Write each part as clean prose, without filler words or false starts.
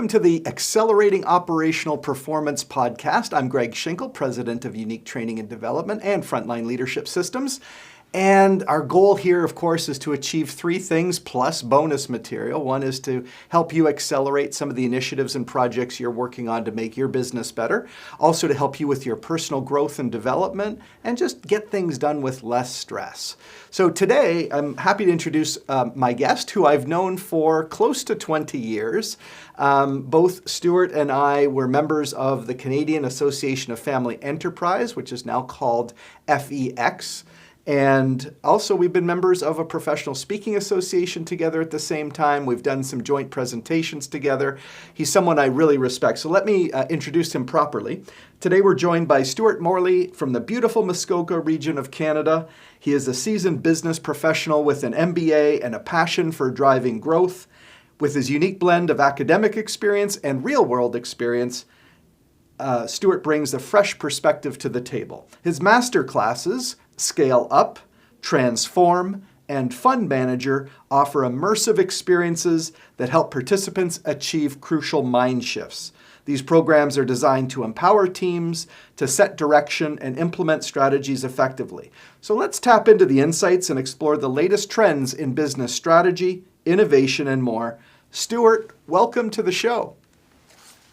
Welcome to the Accelerating Operational Performance Podcast. I'm Greg Schinkel, President of Unique Training and Development and Frontline Leadership Systems. And our goal here, of course, is to achieve three things plus bonus material. One is to help you accelerate some of the initiatives and projects you're working on to make your business better. Also to help you with your personal growth and development and just get things done with less stress. So today, I'm happy to introduce my guest, who I've known for close to 20 years. Both Stuart and I were members of the Canadian Association of Family Enterprise, which is now called FEX. And also, we've been members of a professional speaking association together at the same time. We've done some joint presentations together. He's someone I really respect. So let me introduce him properly. Today, we're joined by Stuart Morley from the beautiful Muskoka region of Canada. He is a seasoned business professional with an MBA and a passion for driving growth. With his unique blend of academic experience and real-world experience, Stuart brings a fresh perspective to the table. His master classes, Scale Up, Transform, and Fund Manager, offer immersive experiences that help participants achieve crucial mind shifts. These programs are designed to empower teams to set direction and implement strategies effectively. So let's tap into the insights and explore the latest trends in business strategy, innovation, and more. Stuart, welcome to the show.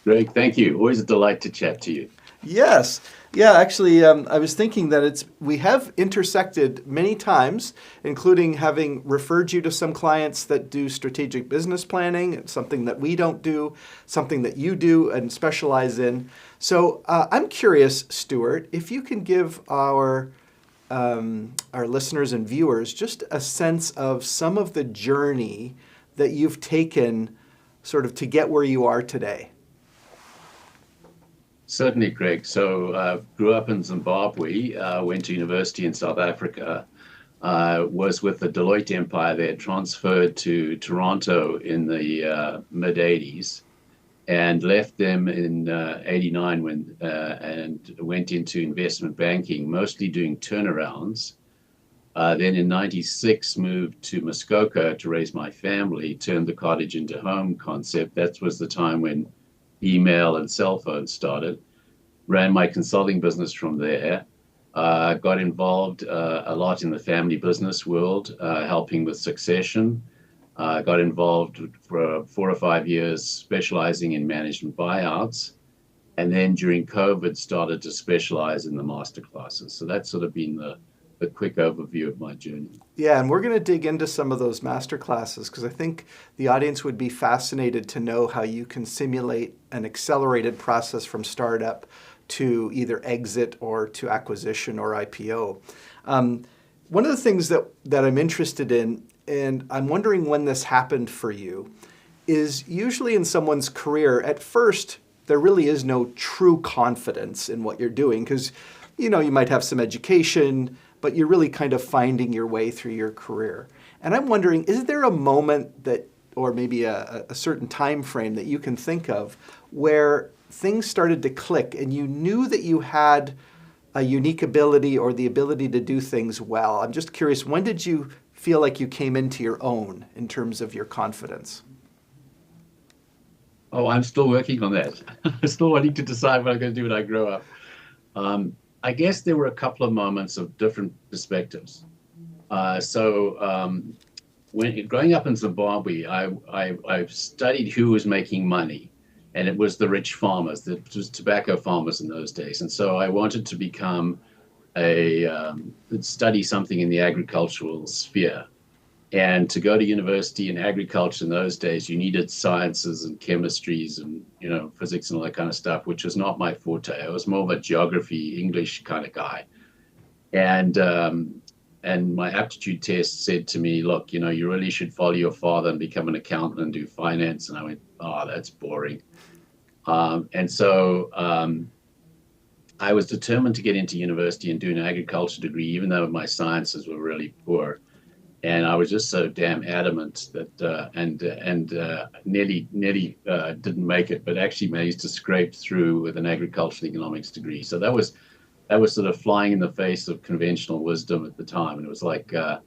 Greg, thank you. Always a delight to chat to you. Yes. Yeah, actually, I was thinking that we have intersected many times, including having referred you to some clients that do strategic business planning. It's something that we don't do, something that you do and specialize in. So I'm curious, Stuart, if you can give our listeners and viewers just a sense of some of the journey that you've taken sort of to get where you are today. Certainly, Greg. So grew up in Zimbabwe, went to university in South Africa, was with the Deloitte empire there, transferred to Toronto in the mid-'80s, and left them in '89 and went into investment banking, mostly doing turnarounds. Then in '96 moved to Muskoka to raise my family, turned the cottage into home concept. That was the time when email and cell phones started. Ran my consulting business from there. Got involved a lot in the family business world, helping with succession. Got involved for 4 or 5 years specializing in management buyouts. And then during COVID started to specialize in the master classes. So that's sort of been the quick overview of my journey. Yeah, and we're going to dig into some of those master classes because I think the audience would be fascinated to know how you can simulate an accelerated process from startup to either exit or to acquisition or IPO. One of the things that I'm interested in, and I'm wondering when this happened for you, is usually in someone's career, at first, there really is no true confidence in what you're doing because, you might have some education, but you're really kind of finding your way through your career. And I'm wondering, is there a moment that, or maybe a certain time frame that you can think of where things started to click and you knew that you had a unique ability or the ability to do things well? I'm just curious, when did you feel like you came into your own in terms of your confidence? Oh, I'm still working on that. I'm still wanting to decide what I'm going to do when I grow up. I guess there were a couple of moments of different perspectives. When growing up in Zimbabwe, I studied who was making money, and it was the rich farmers. It was tobacco farmers in those days. And so I wanted to become study something in the agricultural sphere. And to go to university in agriculture in those days, you needed sciences and chemistries and physics and all that kind of stuff, which was not my forte. I was more of a geography, English kind of guy. And my aptitude test said to me, look, you really should follow your father and become an accountant and do finance. And I went, oh, that's boring. And so I was determined to get into university and do an agriculture degree, even though my sciences were really poor. And I was just so damn adamant that, nearly didn't make it, but actually managed to scrape through with an agricultural economics degree. So that was sort of flying in the face of conventional wisdom at the time. And it was like, I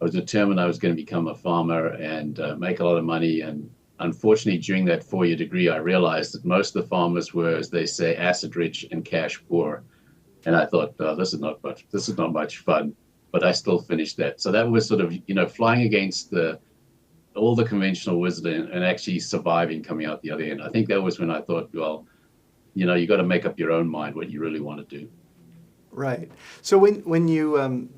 was determined I was going to become a farmer and make a lot of money and unfortunately, during that 4-year degree, I realized that most of the farmers were, as they say, asset rich and cash poor. And I thought, oh, this is not much fun, but I still finished that. So that was sort of, flying against all the conventional wisdom and actually surviving, coming out the other end. I think that was when I thought, well, you got to make up your own mind what you really want to do. Right. So when you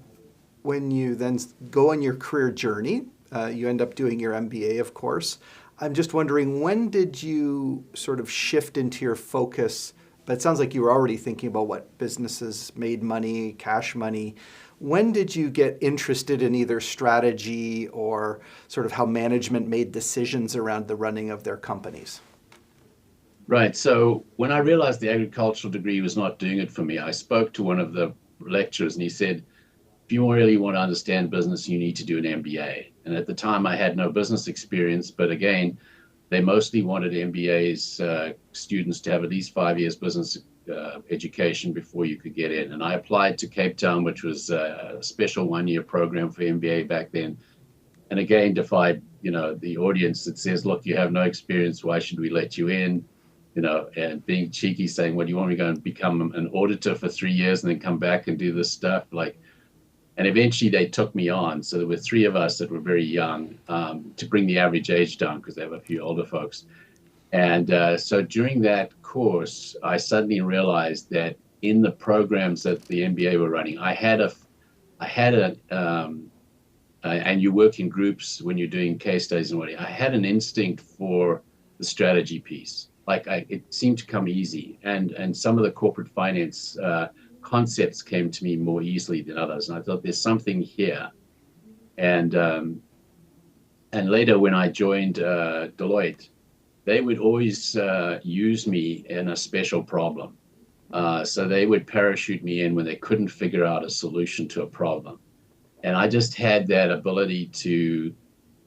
then go on your career journey, you end up doing your MBA, of course. I'm just wondering, when did you sort of shift into your focus? But it sounds like you were already thinking about what businesses made money, cash money. When did you get interested in either strategy or sort of how management made decisions around the running of their companies? Right. So when I realized the agricultural degree was not doing it for me, I spoke to one of the lecturers and he said, if you really want to understand business, you need to do an MBA. And at the time, I had no business experience. But again, they mostly wanted MBAs students to have at least 5 years business education before you could get in. And I applied to Cape Town, which was a special 1-year program for MBA back then. And again, defied, the audience that says, look, you have no experience. Why should we let you in? And being cheeky, saying, well, you want me to go and become an auditor for 3 years and then come back and do this stuff? And eventually they took me on. So there were 3 of us that were very young to bring the average age down because they have a few older folks. And so during that course, I suddenly realized that in the programs that the MBA were running, and you work in groups when you're doing case studies and whatnot, I had an instinct for the strategy piece. It seemed to come easy. And some of the corporate finance concepts came to me more easily than others. And I thought there's something here. And later when I joined Deloitte, they would always use me in a special problem. So they would parachute me in when they couldn't figure out a solution to a problem. And I just had that ability to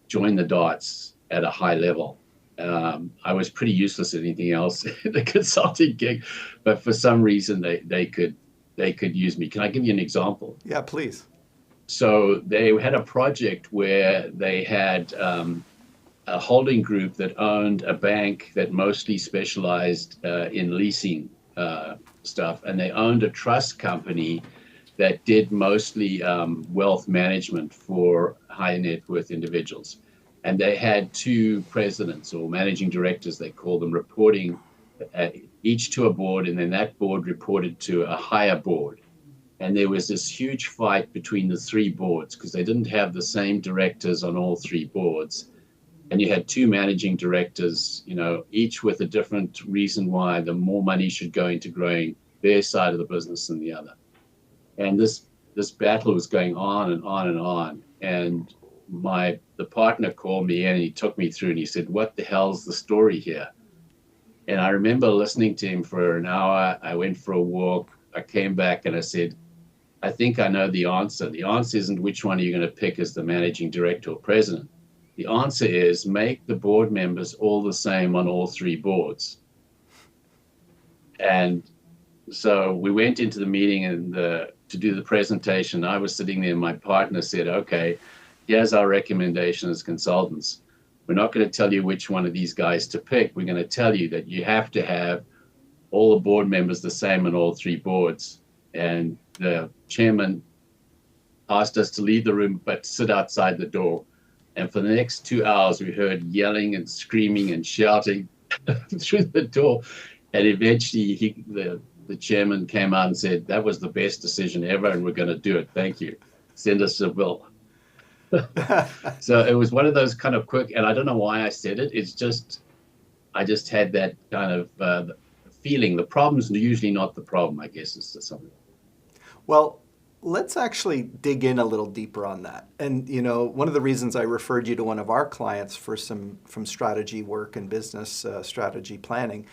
join the dots at a high level. I was pretty useless at anything else in the consulting gig, but for some reason they could use me. Can I give you an example? Yeah, please. So they had a project where they had a holding group that owned a bank that mostly specialized in leasing stuff, and they owned a trust company that did mostly wealth management for high net worth individuals. And they had 2 presidents or managing directors, they called them, reporting each to a board, and then that board reported to a higher board. And there was this huge fight between the 3 boards because they didn't have the same directors on all 3 boards. And you had 2 managing directors, each with a different reason why the more money should go into growing their side of the business than the other. And this battle was going on and on and on. And the partner called me in and he took me through and he said, what the hell's the story here? And I remember listening to him for an hour. I went for a walk. I came back and I said, I think I know the answer. The answer isn't which one are you going to pick as the managing director or president. The answer is make the board members all the same on all 3 boards. And so we went into the meeting and to do the presentation. I was sitting there and my partner said, okay, here's our recommendation as consultants. We're not going to tell you which one of these guys to pick. We're going to tell you that you have to have all the board members the same on all 3 boards. And the chairman asked us to leave the room, but sit outside the door. And for the next 2 hours, we heard yelling and screaming and shouting through the door. And eventually the chairman came out and said, that was the best decision ever, and we're going to do it. Thank you. Send us a bill. So it was one of those kind of quick, and I don't know why I said it. It's just, I just had that kind of feeling. The problem's usually not the problem, I guess, is something. Well, let's actually dig in a little deeper on that. And, one of the reasons I referred you to one of our clients from strategy work and business strategy planning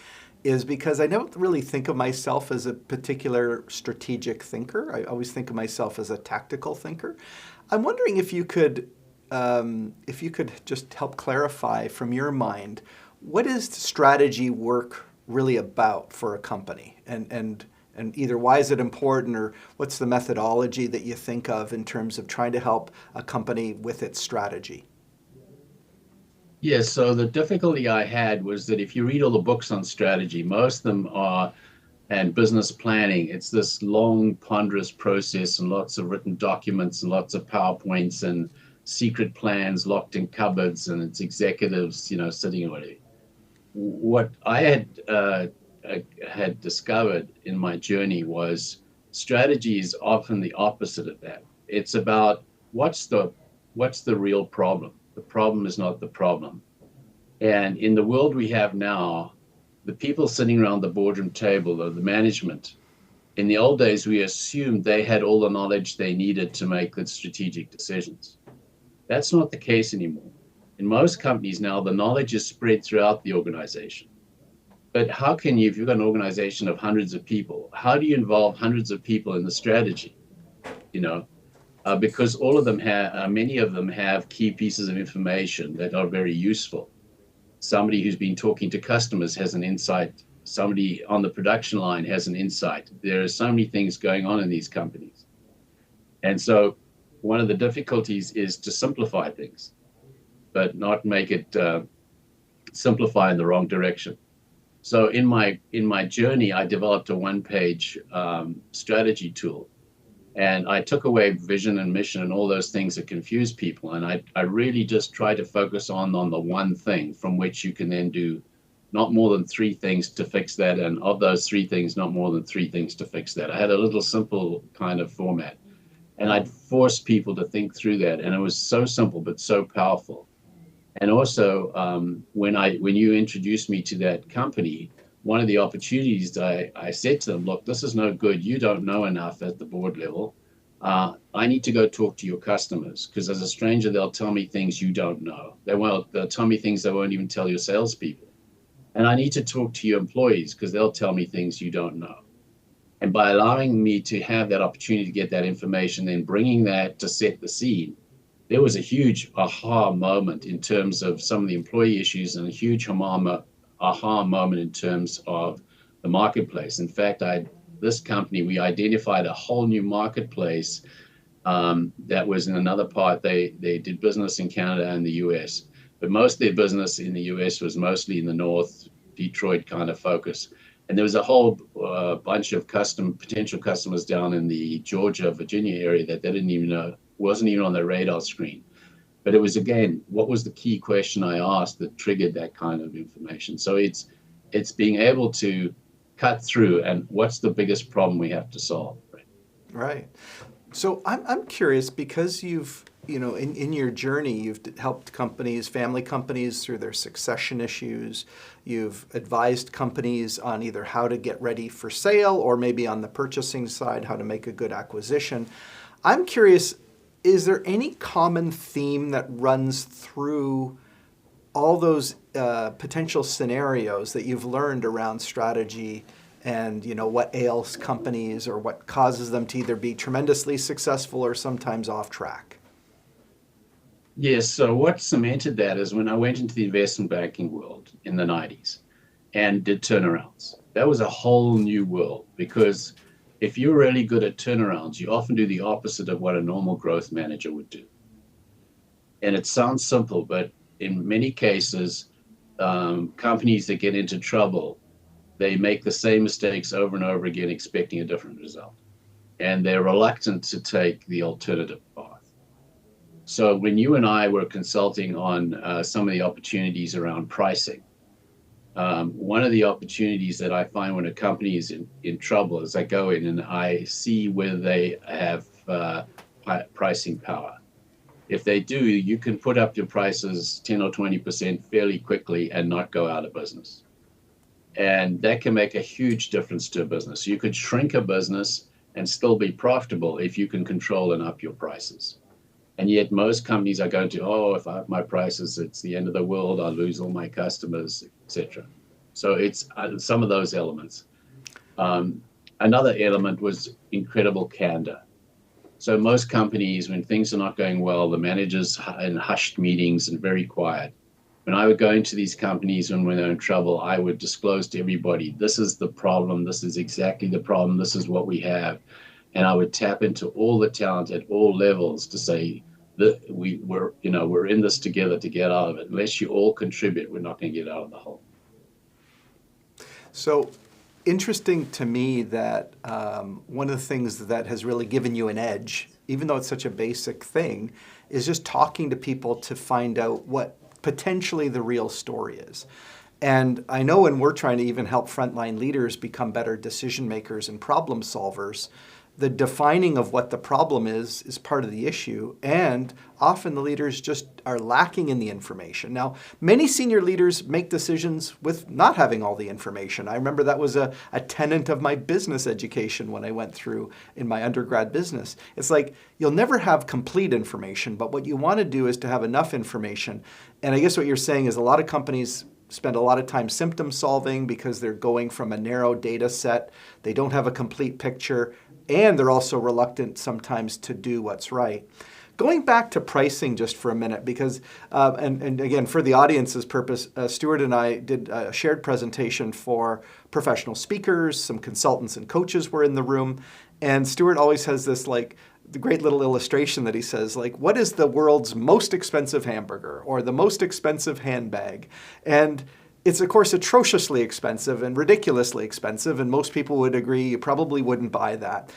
is because I don't really think of myself as a particular strategic thinker. I always think of myself as a tactical thinker. I'm wondering if you could just help clarify from your mind, what is strategy work really about for a company? And either why is it important, or what's the methodology that you think of in terms of trying to help a company with its strategy? Yeah, so the difficulty I had was that if you read all the books on strategy, most of them are, and business planning, it's this long, ponderous process and lots of written documents and lots of PowerPoints and secret plans locked in cupboards, and it's executives, sitting away. What I had discovered in my journey was strategy is often the opposite of that. It's about what's the real problem. The problem is not the problem. And in the world we have now, the people sitting around the boardroom table or the management, in the old days, we assumed they had all the knowledge they needed to make good strategic decisions. That's not the case anymore. In most companies now, the knowledge is spread throughout the organization. But how can you, if you've got an organization of hundreds of people, how do you involve hundreds of people in the strategy? Because many of them have key pieces of information that are very useful. Somebody who's been talking to customers has an insight. Somebody on the production line has an insight. There are so many things going on in these companies. And so one of the difficulties is to simplify things, but not make it simplify in the wrong direction. So in my journey, I developed a one-page strategy tool. And I took away vision and mission and all those things that confuse people. And I really just try to focus on the one thing from which you can then do not more than three things to fix that. And of those three things, not more than three things to fix that. I had a little simple kind of format. And I'd force people to think through that. And it was so simple, but so powerful. And also, when you introduced me to that company, one of the opportunities I said to them, look, this is no good. You don't know enough at the board level. I need to go talk to your customers, because as a stranger, they'll tell me things you don't know. They'll tell me things they won't even tell your salespeople. And I need to talk to your employees, because they'll tell me things you don't know. And by allowing me to have that opportunity to get that information, then bringing that to set the scene, there was a huge aha moment in terms of some of the employee issues, and a huge aha moment in terms of the marketplace. In fact, this company, we identified a whole new marketplace that was in another part. They did business in Canada and the US, but most of their business in the US was mostly in the North, Detroit kind of focus. And there was a whole bunch of potential customers down in the Georgia, Virginia area that they didn't even know, wasn't even on their radar screen. But it was, again, what was the key question I asked that triggered that kind of information? So it's being able to cut through, and what's the biggest problem we have to solve? Right. So I'm curious, because you've, in your journey, you've helped family companies through their succession issues. You've advised companies on either how to get ready for sale, or maybe on the purchasing side, how to make a good acquisition. I'm curious, is there any common theme that runs through all those potential scenarios that you've learned around strategy, and what ails companies, or what causes them to either be tremendously successful or sometimes off track? Yes, so what cemented that is when I went into the investment banking world in the 90s and did turnarounds. That was a whole new world, because if you're really good at turnarounds, you often do the opposite of what a normal growth manager would do. And it sounds simple, but in many cases, companies that get into trouble, they make the same mistakes over and over again, expecting a different result. And they're reluctant to take the alternative path. So when you and I were consulting on some of the opportunities around pricing, one of the opportunities that I find when a company is in trouble is I go in and I see whether they have pricing power. If they do, you can put up your prices 10 or 20% fairly quickly and not go out of business. And that can make a huge difference to a business. You could shrink a business and still be profitable if you can control and up your prices. And yet most companies are going to, if I have my prices, it's the end of the world, I'll lose all my customers, etc. So it's some of those elements. Another element was incredible candor. So most companies, when things are not going well, the managers in hushed meetings and very quiet. When I would go into these companies and when they're in trouble, I would disclose to everybody, this is the problem, this is exactly the problem, this is what we have. And I would tap into all the talent at all levels to say, we're in this together to get out of it. Unless you all contribute, we're not going to get out of the hole. So interesting to me that one of the things that has really given you an edge, even though it's such a basic thing, is just talking to people to find out what potentially the real story is. And I know when we're trying to even help frontline leaders become better decision makers and problem solvers, the defining of what the problem is part of the issue, and often the leaders just are lacking in the information. Now, many senior leaders make decisions with not having all the information. I remember that was a tenet of my business education when I went through in my undergrad business. It's like, you'll never have complete information, but what you want to do is to have enough information. And I guess what you're saying is a lot of companies spend a lot of time symptom solving because they're going from a narrow data set. They don't have a complete picture, and they're also reluctant sometimes to do what's right. Going back to pricing just for a minute, because, and again, for the audience's purpose, Stuart and I did a shared presentation for professional speakers, some consultants and coaches were in the room, and Stuart always has this the great little illustration that he says, what is the world's most expensive hamburger or the most expensive handbag? And it's, of course, atrociously expensive and ridiculously expensive, and most people would agree you probably wouldn't buy that.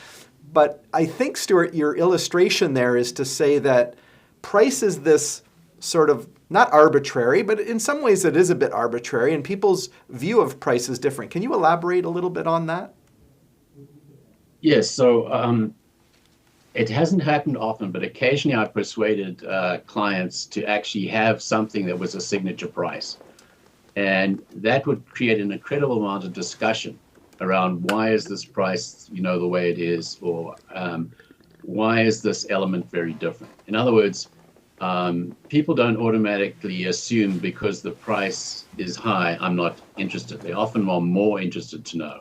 But I think, Stuart, your illustration there is to say that price is this sort of, not arbitrary, but in some ways it is a bit arbitrary, and people's view of price is different. Can you elaborate a little bit on that? Yes, so it hasn't happened often, but occasionally I persuaded clients to actually have something that was a signature price. And that would create an incredible amount of discussion around why is this price, the way it is, or why is this element very different? In other words, people don't automatically assume because the price is high, I'm not interested. They often are more interested to know.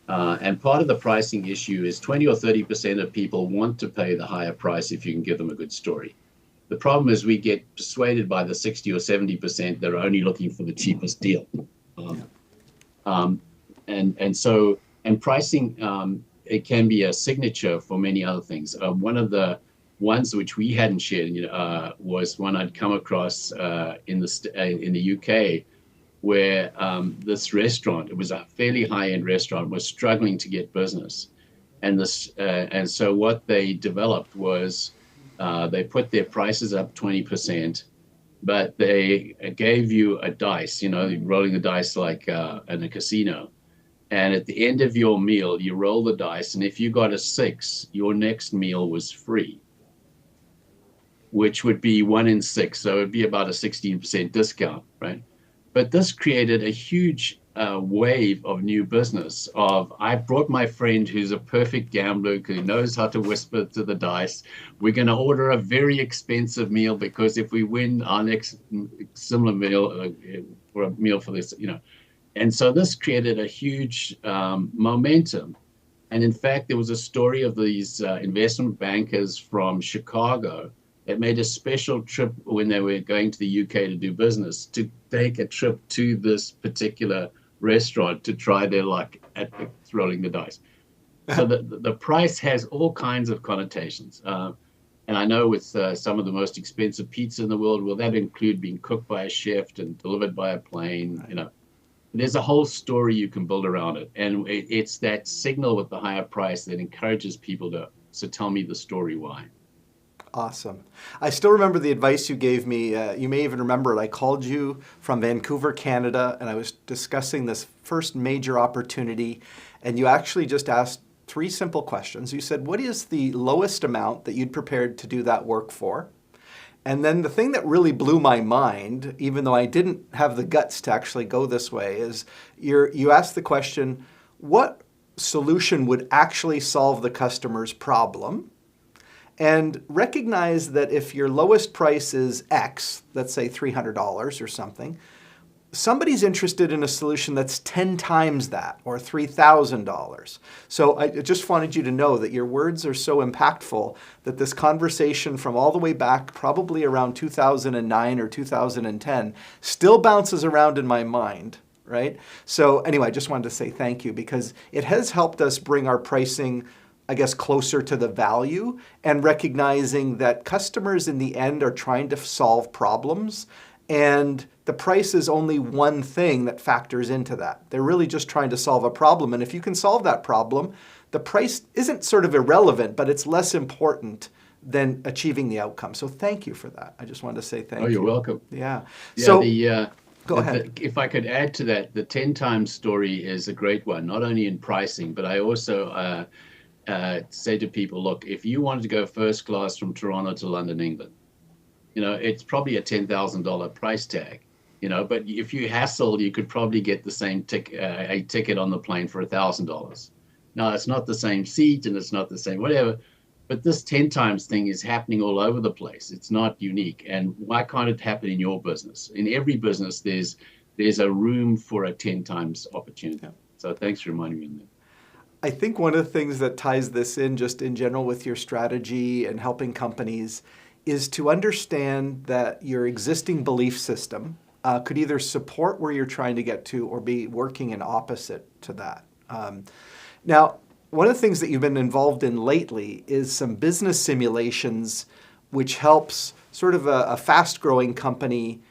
And part of the pricing issue is 20 or 30% of people want to pay the higher price if you can give them a good story. The problem is we get persuaded by the 60 or 70% that are only looking for the cheapest deal. And pricing, it can be a signature for many other things. One of the ones which we hadn't shared was one I'd come across in the UK, where this restaurant, it was a fairly high-end restaurant, was struggling to get business. And so what they developed was they put their prices up 20%, but they gave you a dice, rolling the dice like in a casino. And at the end of your meal, you roll the dice, and if you got a 6, your next meal was free, which would be 1 in 6. So it would be about a 16% discount, right? But this created a huge wave of new business I brought my friend who's a perfect gambler who knows how to whisper to the dice. We're going to order a very expensive meal because if we win our next similar meal or a meal for this, And so this created a huge momentum. And in fact, there was a story of these investment bankers from Chicago that made a special trip when they were going to the UK to do business to take a trip to this particular restaurant to try their luck at rolling the dice. So the price has all kinds of connotations. And I know with some of the most expensive pizza in the world, will that include being cooked by a chef and delivered by a plane? There's a whole story you can build around it. And it's that signal with the higher price that encourages people to tell me the story why. Awesome. I still remember the advice you gave me. You may even remember it. I called you from Vancouver, Canada, and I was discussing this first major opportunity. And you actually just asked 3 simple questions. You said, what is the lowest amount that you'd prepared to do that work for? And then the thing that really blew my mind, even though I didn't have the guts to actually go this way, is you asked the question, what solution would actually solve the customer's problem? And recognize that if your lowest price is X, let's say $300 or something, somebody's interested in a solution that's 10 times that, or $3,000. So I just wanted you to know that your words are so impactful that this conversation from all the way back, probably around 2009 or 2010, still bounces around in my mind, right? So anyway, I just wanted to say thank you because it has helped us bring our pricing, I guess, closer to the value and recognizing that customers in the end are trying to solve problems, and the price is only one thing that factors into that. They're really just trying to solve a problem. And if you can solve that problem, the price isn't sort of irrelevant, but it's less important than achieving the outcome. So thank you for that. I just wanted to say thank you. Oh, you're welcome. Yeah. Yeah, So go ahead. if I could add to that, the 10 times story is a great one, not only in pricing, but I also say to people, look, if you wanted to go first class from Toronto to London, England, it's probably a $10,000 price tag, but if you hassle, you could probably get the same a ticket on the plane for $1,000. Now, it's not the same seat and it's not the same whatever, but this 10 times thing is happening all over the place. It's not unique. And why can't it happen in your business? In every business, there's a room for a 10 times opportunity. Yeah. So thanks for reminding me of that. I think one of the things that ties this in just in general with your strategy and helping companies is to understand that your existing belief system could either support where you're trying to get to or be working in opposite to that. Now, one of the things that you've been involved in lately is some business simulations, which helps sort of a fast-growing company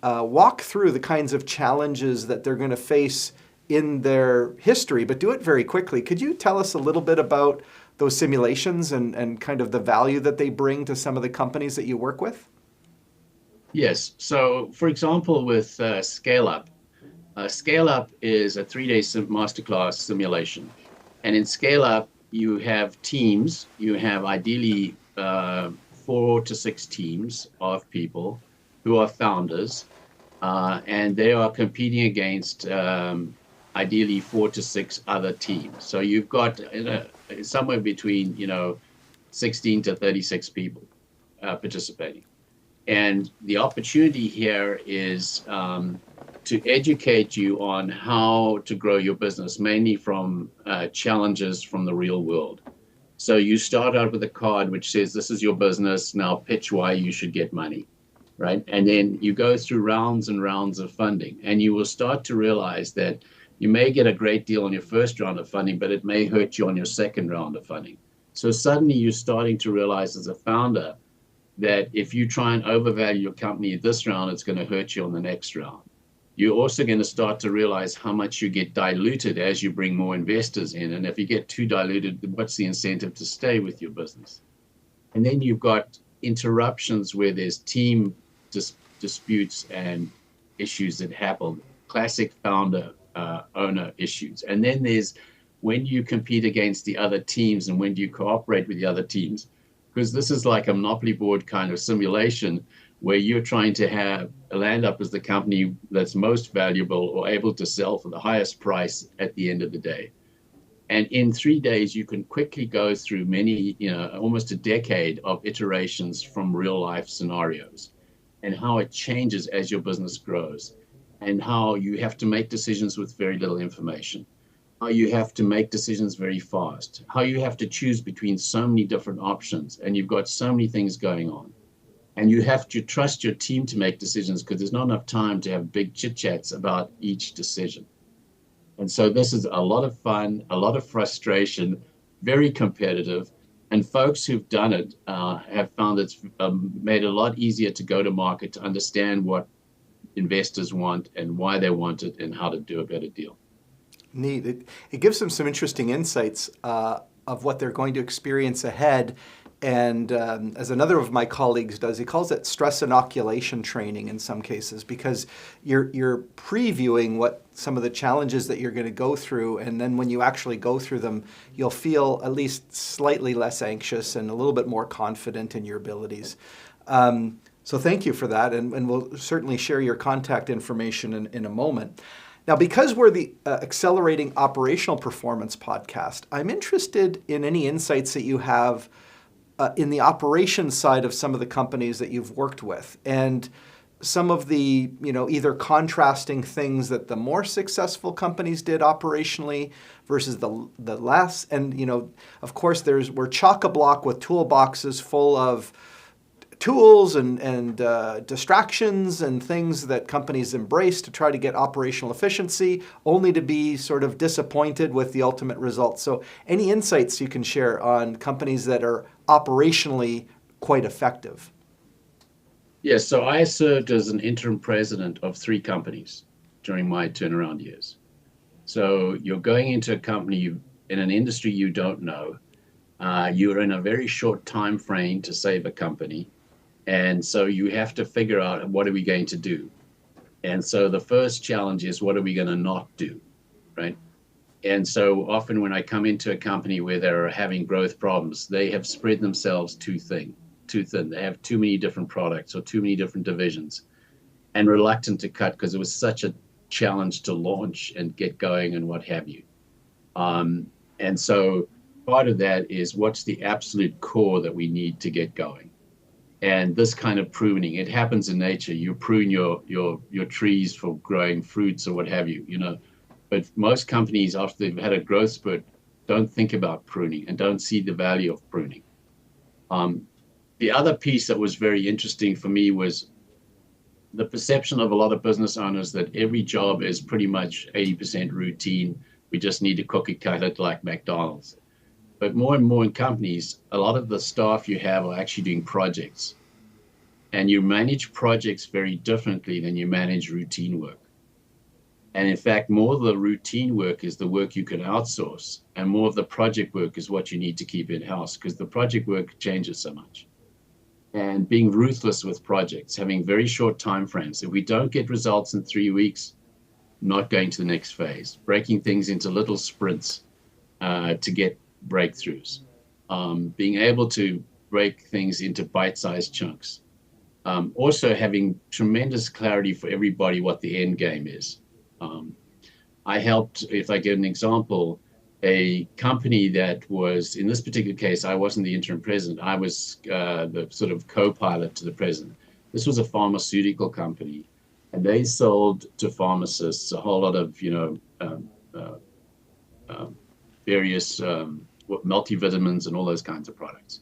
walk through the kinds of challenges that they're going to face in their history, but do it very quickly. Could you tell us a little bit about those simulations and kind of the value that they bring to some of the companies that you work with? Yes. So, for example, with Scale Up, Scale Up is a 3-day masterclass simulation. And in Scale Up, you have teams. You have ideally 4 to 6 teams of people who are founders, and they are competing against ideally 4 to 6 other teams. So you've got somewhere between 16 to 36 people participating. And the opportunity here is to educate you on how to grow your business, mainly from challenges from the real world. So you start out with a card which says, this is your business, now pitch why you should get money, right? And then you go through rounds and rounds of funding, and you will start to realize that you may get a great deal on your first round of funding, but it may hurt you on your second round of funding. So suddenly you're starting to realize as a founder that if you try and overvalue your company this round, it's going to hurt you on the next round. You're also going to start to realize how much you get diluted as you bring more investors in. And if you get too diluted, what's the incentive to stay with your business? And then you've got interruptions where there's team disputes and issues that happen, classic founder owner issues. And then there's when you compete against the other teams and when do you cooperate with the other teams? Because this is like a monopoly board kind of simulation where you're trying to land up as the company that's most valuable or able to sell for the highest price at the end of the day. And in 3 days, you can quickly go through many, almost a decade of iterations from real life scenarios and how it changes as your business grows and how you have to make decisions with very little information, how you have to make decisions very fast, how you have to choose between so many different options and you've got so many things going on. And you have to trust your team to make decisions because there's not enough time to have big chit chats about each decision. And so this is a lot of fun, a lot of frustration, very competitive. And folks who've done it have found it's made it a lot easier to go to market, to understand what investors want and why they want it and how to do a better deal. Neat. It gives them some interesting insights of what they're going to experience ahead. And as another of my colleagues does, he calls it stress inoculation training in some cases, because you're previewing what some of the challenges that you're going to go through. And then when you actually go through them, you'll feel at least slightly less anxious and a little bit more confident in your abilities. So thank you for that. And we'll certainly share your contact information in a moment. Now, because we're the Accelerating Operational Performance podcast, I'm interested in any insights that you have in the operations side of some of the companies that you've worked with, and some of the, either contrasting things that the more successful companies did operationally versus the less. And, of course, we're chock-a-block with toolboxes full of tools and distractions and things that companies embrace to try to get operational efficiency, only to be sort of disappointed with the ultimate results. So any insights you can share on companies that are operationally quite effective? Yes, so I served as an interim president of 3 companies during my turnaround years. So you're going into a company in an industry you don't know. You're in a very short time frame to save a company. And so you have to figure out, what are we going to do? And so the first challenge is, what are we going to not do, right? And so often when I come into a company where they're having growth problems, they have spread themselves too thin. They have too many different products or too many different divisions, and reluctant to cut because it was such a challenge to launch and get going and what have you. And so part of that is, what's the absolute core that we need to get going? And this kind of pruning, it happens in nature. You prune your trees for growing fruits or what have you, But most companies, after they've had a growth spurt, don't think about pruning and don't see the value of pruning. The other piece that was very interesting for me was the perception of a lot of business owners that every job is pretty much 80% routine. We just need to cookie cut it like McDonald's. But more and more in companies, a lot of the staff you have are actually doing projects. And you manage projects very differently than you manage routine work. And in fact, more of the routine work is the work you can outsource, and more of the project work is what you need to keep in-house, because the project work changes so much. And being ruthless with projects, having very short time frames. If we don't get results in 3 weeks, not going to the next phase, breaking things into little sprints to get breakthroughs, being able to break things into bite-sized chunks. Also having tremendous clarity for everybody what the end game is. I helped, if I give an example, a company that was, in this particular case, I wasn't the interim president. I was the sort of co-pilot to the president. This was a pharmaceutical company, and they sold to pharmacists a whole lot of, various multivitamins and all those kinds of products.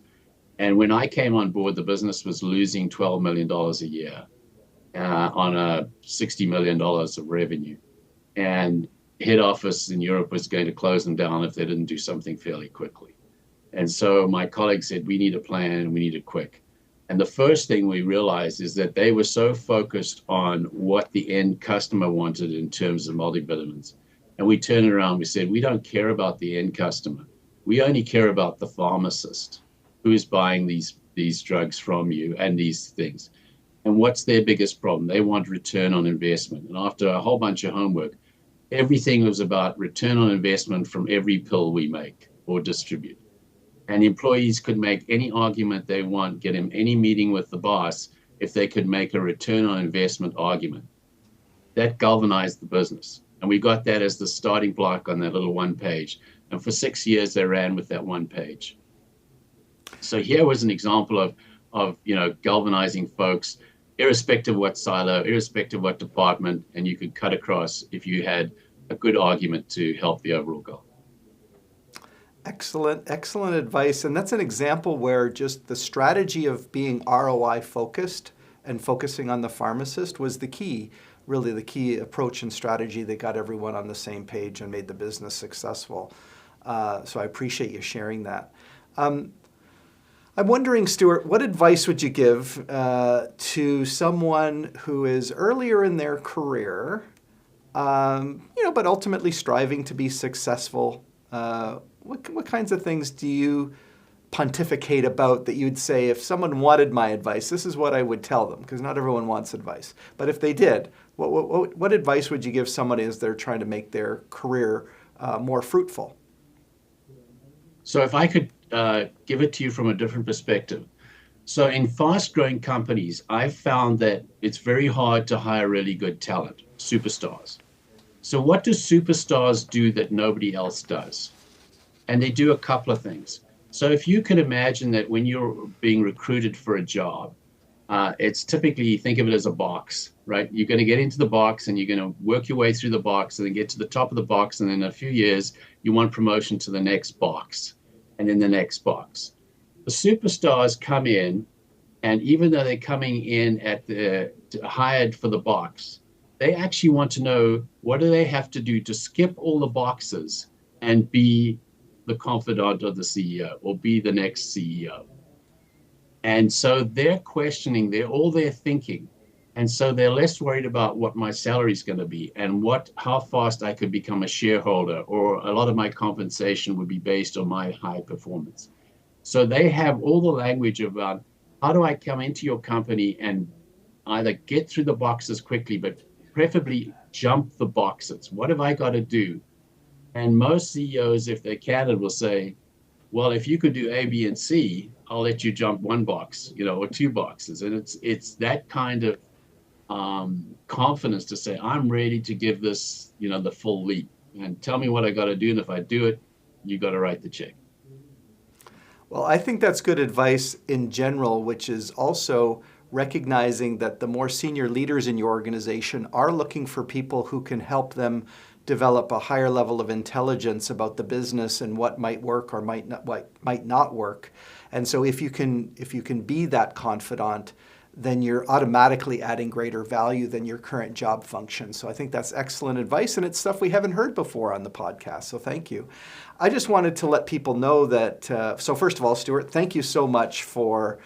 And when I came on board, the business was losing $12 million a year on a $60 million of revenue. And head office in Europe was going to close them down if they didn't do something fairly quickly. And so my colleague said, we need a plan and we need it quick. And the first thing we realized is that they were so focused on what the end customer wanted in terms of multivitamins. And we turned around, we said, we don't care about the end customer. We only care about the pharmacist who is buying these drugs from you and these things. And what's their biggest problem? They want return on investment. And after a whole bunch of homework, everything was about return on investment from every pill we make or distribute. And employees could make any argument they want, get in any meeting with the boss, if they could make a return on investment argument. That galvanized the business. And we got that as the starting block on that little one page. And for 6 years, they ran with that one page. So here was an example of galvanizing folks, irrespective of what silo, irrespective of what department, and you could cut across if you had a good argument to help the overall goal. Excellent advice. And that's an example where just the strategy of being ROI focused and focusing on the pharmacist was the key approach and strategy that got everyone on the same page and made the business successful. So I appreciate you sharing that. I'm wondering, Stuart, what advice would you give to someone who is earlier in their career, but ultimately striving to be successful? What kinds of things do you pontificate about that you'd say, if someone wanted my advice, this is what I would tell them? Because not everyone wants advice. But if they did, what advice would you give somebody as they're trying to make their career more fruitful? So if I could give it to you from a different perspective. So in fast-growing companies, I've found that it's very hard to hire really good talent, superstars. So what do superstars do that nobody else does? And they do a couple of things. So if you can imagine that when you're being recruited for a job, it's typically, think of it as a box, right? You're going to get into the box and you're going to work your way through the box and then get to the top of the box. And then in a few years, you want promotion to the next box and then the next box. The superstars come in And even though they're coming in at hired for the box, they actually want to know what do they have to do to skip all the boxes and be the confidant of the CEO or be the next CEO. And so they're questioning, they're thinking. And so they're less worried about what my salary is going to be and how fast I could become a shareholder, or a lot of my compensation would be based on my high performance. So they have all the language about how do I come into your company and either get through the boxes quickly, but preferably jump the boxes. What have I got to do? And most CEOs, if they're candid, will say, well, if you could do A, B, and C, I'll let you jump one box, or two boxes. And it's that kind of confidence to say, I'm ready to give this, the full leap, and tell me what I got to do. And if I do it, you got to write the check. Well, I think that's good advice in general, which is also recognizing that the more senior leaders in your organization are looking for people who can help them develop a higher level of intelligence about the business and what might work or what might not work. And so if you can be that confidant, then you're automatically adding greater value than your current job function. So I think that's excellent advice, and it's stuff we haven't heard before on the podcast, so thank you. I just wanted to let people know that, so first of all, Stuart, thank you so much for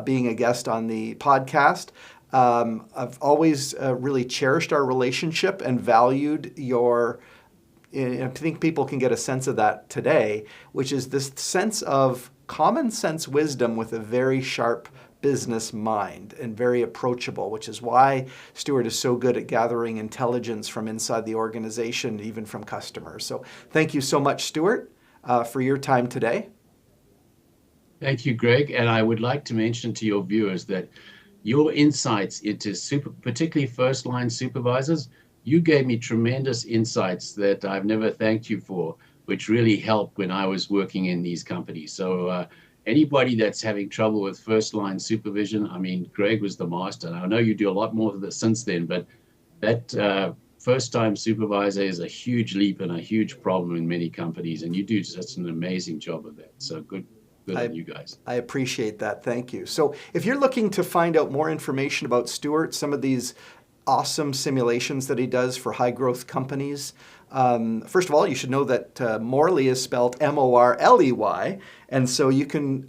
being a guest on the podcast. I've always really cherished our relationship and valued I think people can get a sense of that today, which is this sense of common sense wisdom with a very sharp business mind and very approachable, which is why Stuart is so good at gathering intelligence from inside the organization, even from customers. So thank you so much, Stuart, for your time today. Thank you, Greg. And I would like to mention to your viewers that your insights into particularly first-line supervisors, you gave me tremendous insights that I've never thanked you for, which really helped when I was working in these companies. So anybody that's having trouble with first-line supervision, I mean, Greg was the master. And I know you do a lot more of this since then, but that first-time supervisor is a huge leap and a huge problem in many companies, and you do such an amazing job of that. So good on you guys. I appreciate that. Thank you. So if you're looking to find out more information about Stuart, some of these awesome simulations that he does for high-growth companies, first of all, you should know that Morley is spelled Morley, and so you can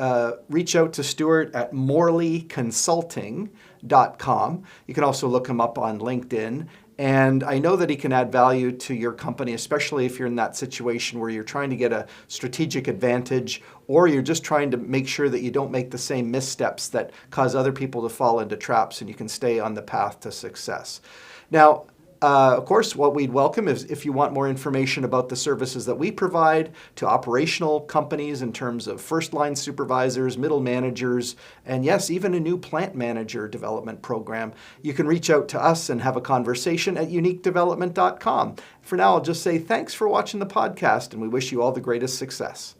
reach out to Stuart at morleyconsulting.com. You can also look him up on LinkedIn. And I know that he can add value to your company, especially if you're in that situation where you're trying to get a strategic advantage, or you're just trying to make sure that you don't make the same missteps that cause other people to fall into traps, and you can stay on the path to success. Now, of course, what we'd welcome is if you want more information about the services that we provide to operational companies in terms of first-line supervisors, middle managers, and yes, even a new plant manager development program, you can reach out to us and have a conversation at uniquedevelopment.com. For now, I'll just say thanks for watching the podcast, and we wish you all the greatest success.